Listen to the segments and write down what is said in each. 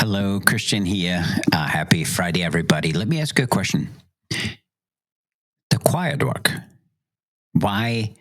Hello, Christian here. Happy Friday, everybody. Let me ask you a question. The quiet work. Why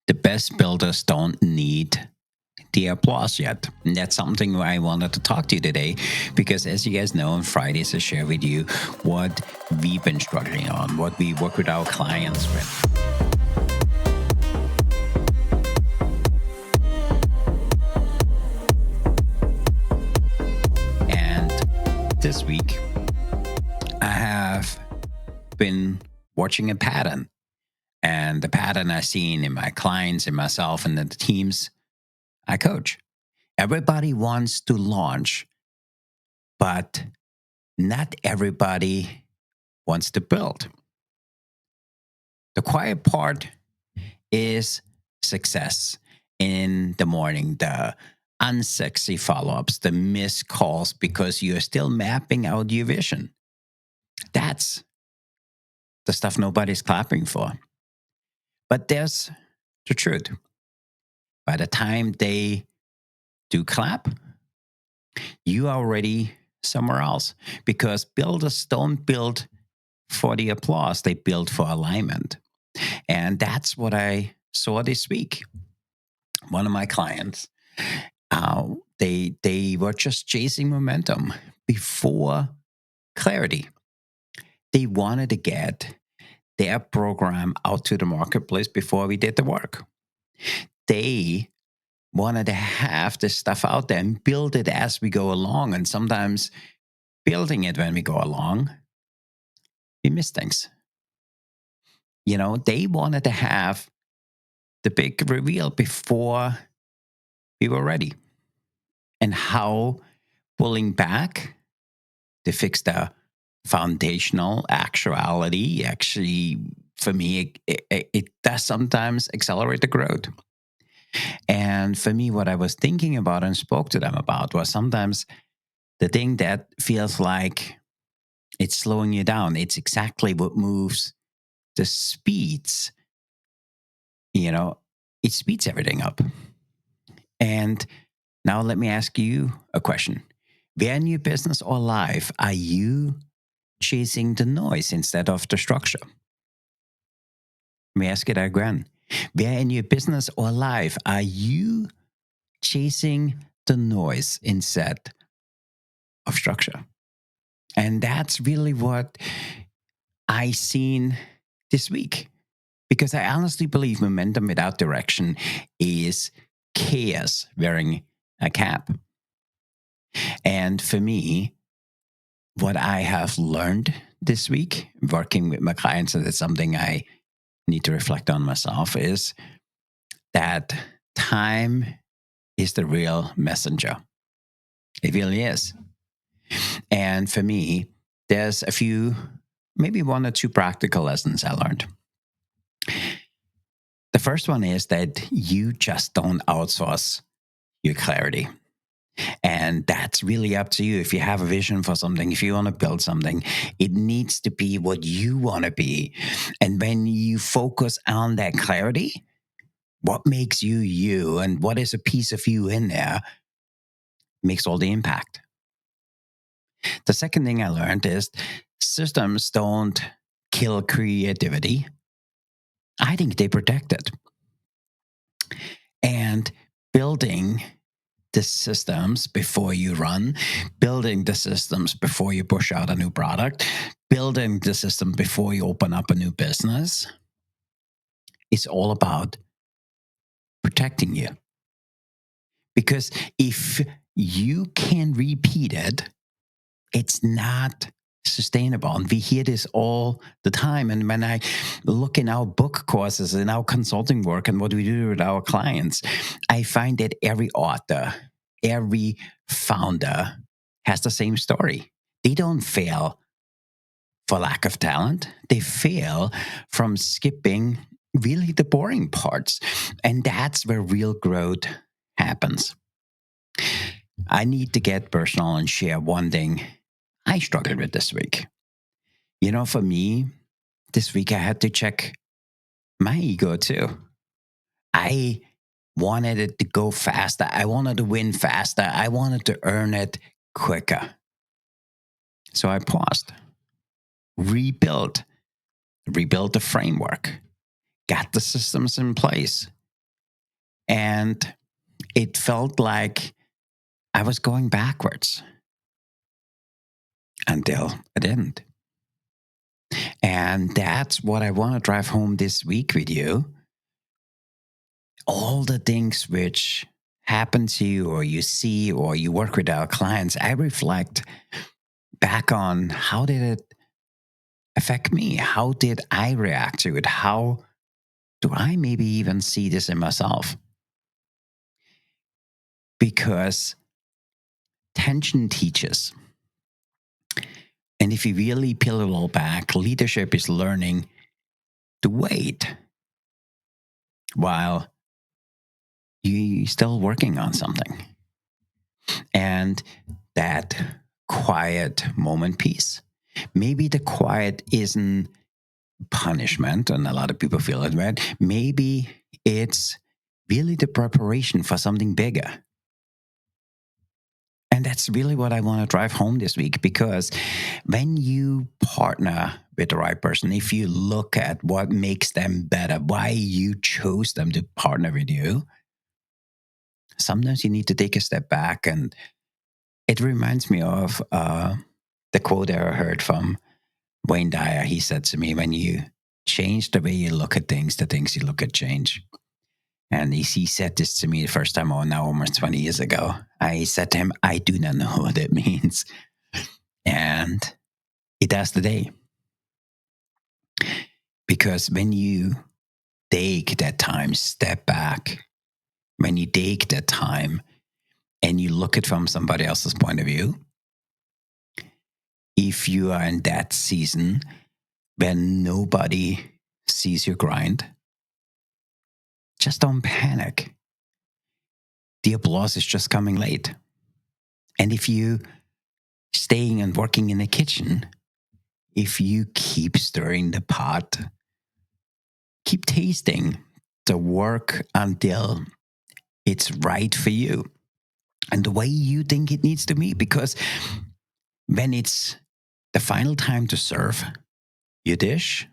the best builders don't need the applause yet? And that's something I wanted to talk to you today because, as you guys know, on Fridays I share with you what we've been struggling on, what we work with our clients with. And this week, I have been watching a pattern. And the pattern I've seen in my clients, in myself, and in the teams I coach. Everybody wants to launch, but not everybody wants to build. The quiet part is success in the morning, the unsexy follow ups, the missed calls because you're still mapping out your vision. That's the stuff nobody's clapping for. But there's the truth. By the time they do clap, you are already somewhere else because builders don't build for the applause, they build for alignment. And that's what I saw this week. One of my clients, they were just chasing momentum before clarity. They wanted to get their program out to the marketplace before we did the work. They wanted to have this stuff out there and build it as we go along. And sometimes building it when we go along, we miss things. You know, they wanted to have the big reveal before we were ready. And how pulling back to fix the foundational actuality actually, for me, it does sometimes accelerate the growth. And for me, what I was thinking about and spoke to them about was sometimes the thing that feels like it's slowing you down. It's exactly what moves the speeds. You know, it speeds everything up. And now let me ask you a question. Where in your business or life are you chasing the noise instead of the structure? Let me ask it again. Where in your business or life are you chasing the noise instead of structure? And that's really what I seen this week. Because I honestly believe momentum without direction is chaos wearing a cap. And for me, what I have learned this week, working with my clients, and it's something I need to reflect on myself, is that time is the real messenger. It really is. And for me, there's a few, maybe one or two practical lessons I learned. The first one is that you just don't outsource your clarity. And that's really up to you. If you have a vision for something, if you want to build something, it needs to be what you want to be. And when you focus on that clarity, what makes you you and what is a piece of you in there makes all the impact. The second thing I learned is systems don't kill creativity. I think they protect it. And building the systems before you run, building the systems before you push out a new product, building the system before you open up a new business, it's all about protecting you. Because if you can repeat it, it's not sustainable. And we hear this all the time. And when I look in our book courses, in our consulting work, and what we do with our clients, I find that every author, every founder has the same story. They don't fail for lack of talent. They fail from skipping really the boring parts. And that's where real growth happens. I need to get personal and share one thing I struggled with this week. You know, for me, this week I had to check my ego too. I wanted it to go faster. I wanted to win faster. I wanted to earn it quicker. So I paused, rebuilt, rebuilt the framework, got the systems in place. And it felt like I was going backwards until I didn't. And that's what I want to drive home this week with you. All the things which happen to you, or you see, or you work with our clients, I reflect back on how did it affect me? How did I react to it? How do I maybe even see this in myself? Because tension teaches. And if you really peel it all back, leadership is learning to wait while you're still working on something. And that quiet moment piece. Maybe the quiet isn't punishment, and a lot of people feel it, right? Maybe it's really the preparation for something bigger. And that's really what I want to drive home this week, because when you partner with the right person, if you look at what makes them better, why you chose them to partner with you, sometimes you need to take a step back. And it reminds me of the quote I heard from Wayne Dyer. He said to me, when you change the way you look at things, the things you look at change. And he said this to me the first time, now almost 20 years ago. I said to him, I do not know what it means. And it does today. Because when you take that time, step back, when you take that time and you look at it from somebody else's point of view, if you are in that season when nobody sees your grind, just don't panic. The applause is just coming late. And if you staying and working in the kitchen, if you keep stirring the pot, keep tasting the work until it's right for you and the way you think it needs to be. Because when it's the final time to serve your dish,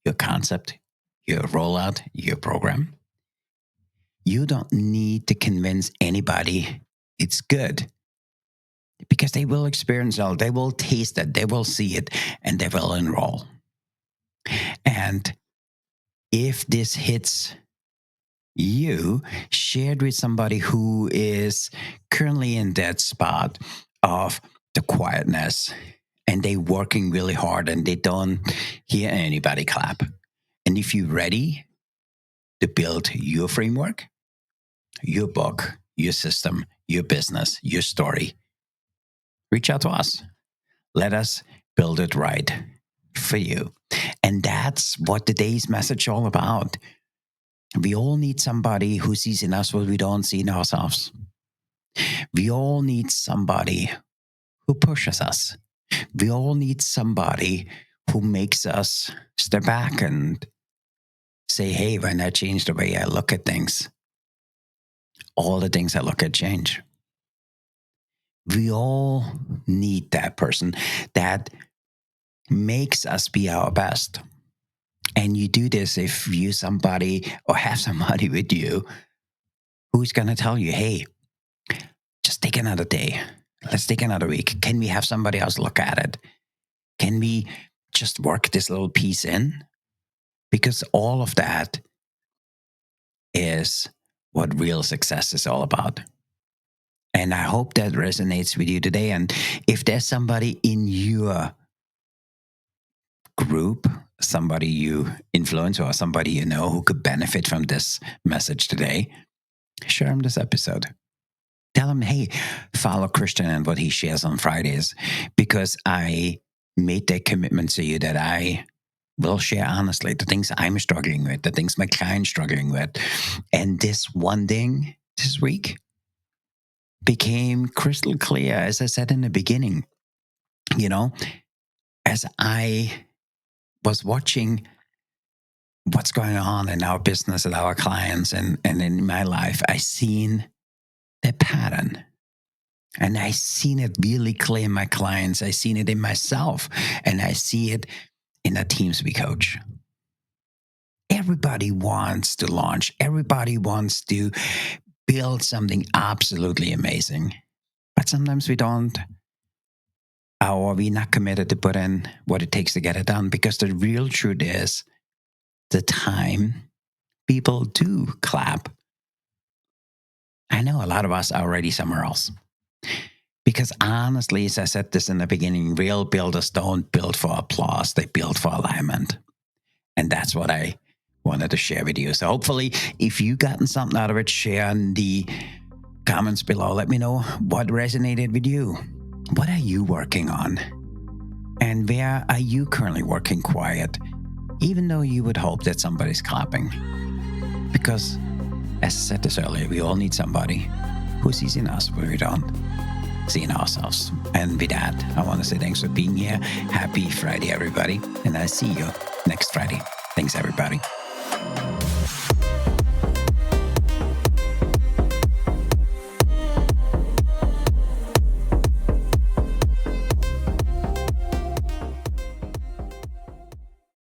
your concept, your rollout, your program, you don't need to convince anybody it's good, because they will experience it, they will taste it, they will see it, and they will enroll. And if this hits you, shared with somebody who is currently in that spot of the quietness, and they working really hard and they don't hear anybody clap. And if you're ready to build your framework, your book, your system, your business, your story, reach out to us. Let us build it right for you. And that's what today's message is all about. We all need somebody who sees in us what we don't see in ourselves. We all need somebody who pushes us. We all need somebody who makes us step back and say, hey, when I change the way I look at things, all the things I look at change. We all need that person that makes us be our best. And you do this if you somebody or have somebody with you who's going to tell you, hey, just take another day. Let's take another week. Can we have somebody else look at it? Can we just work this little piece in? Because all of that is what real success is all about. And I hope that resonates with you today. And if there's somebody in your group, somebody you influence or somebody you know who could benefit from this message today, share them this episode. Tell them, hey, follow Christian and what he shares on Fridays, because I made that commitment to you that I will share honestly the things I'm struggling with, the things my client's struggling with. And this one thing this week became crystal clear, as I said in the beginning. You know, as I was watching what's going on in our business and our clients and in my life, I seen the pattern. And I've seen it really clear in my clients. I've seen it in myself. And I see it in the teams we coach. Everybody wants to launch. Everybody wants to build something absolutely amazing. But sometimes we don't, or we're not committed to put in what it takes to get it done. Because the real truth is, the time people do clap, I know a lot of us are already somewhere else. Because honestly, as I said this in the beginning, real builders don't build for applause, they build for alignment. And that's what I wanted to share with you. So hopefully, if you gotten something out of it, share in the comments below. Let me know what resonated with you. What are you working on? And where are you currently working quiet, even though you would hope that somebody's clapping? Because, as I said this earlier, we all need somebody who sees in us where we don't see in ourselves. And with that, I want to say thanks for being here. Happy Friday, everybody. And I'll see you next Friday. Thanks, everybody.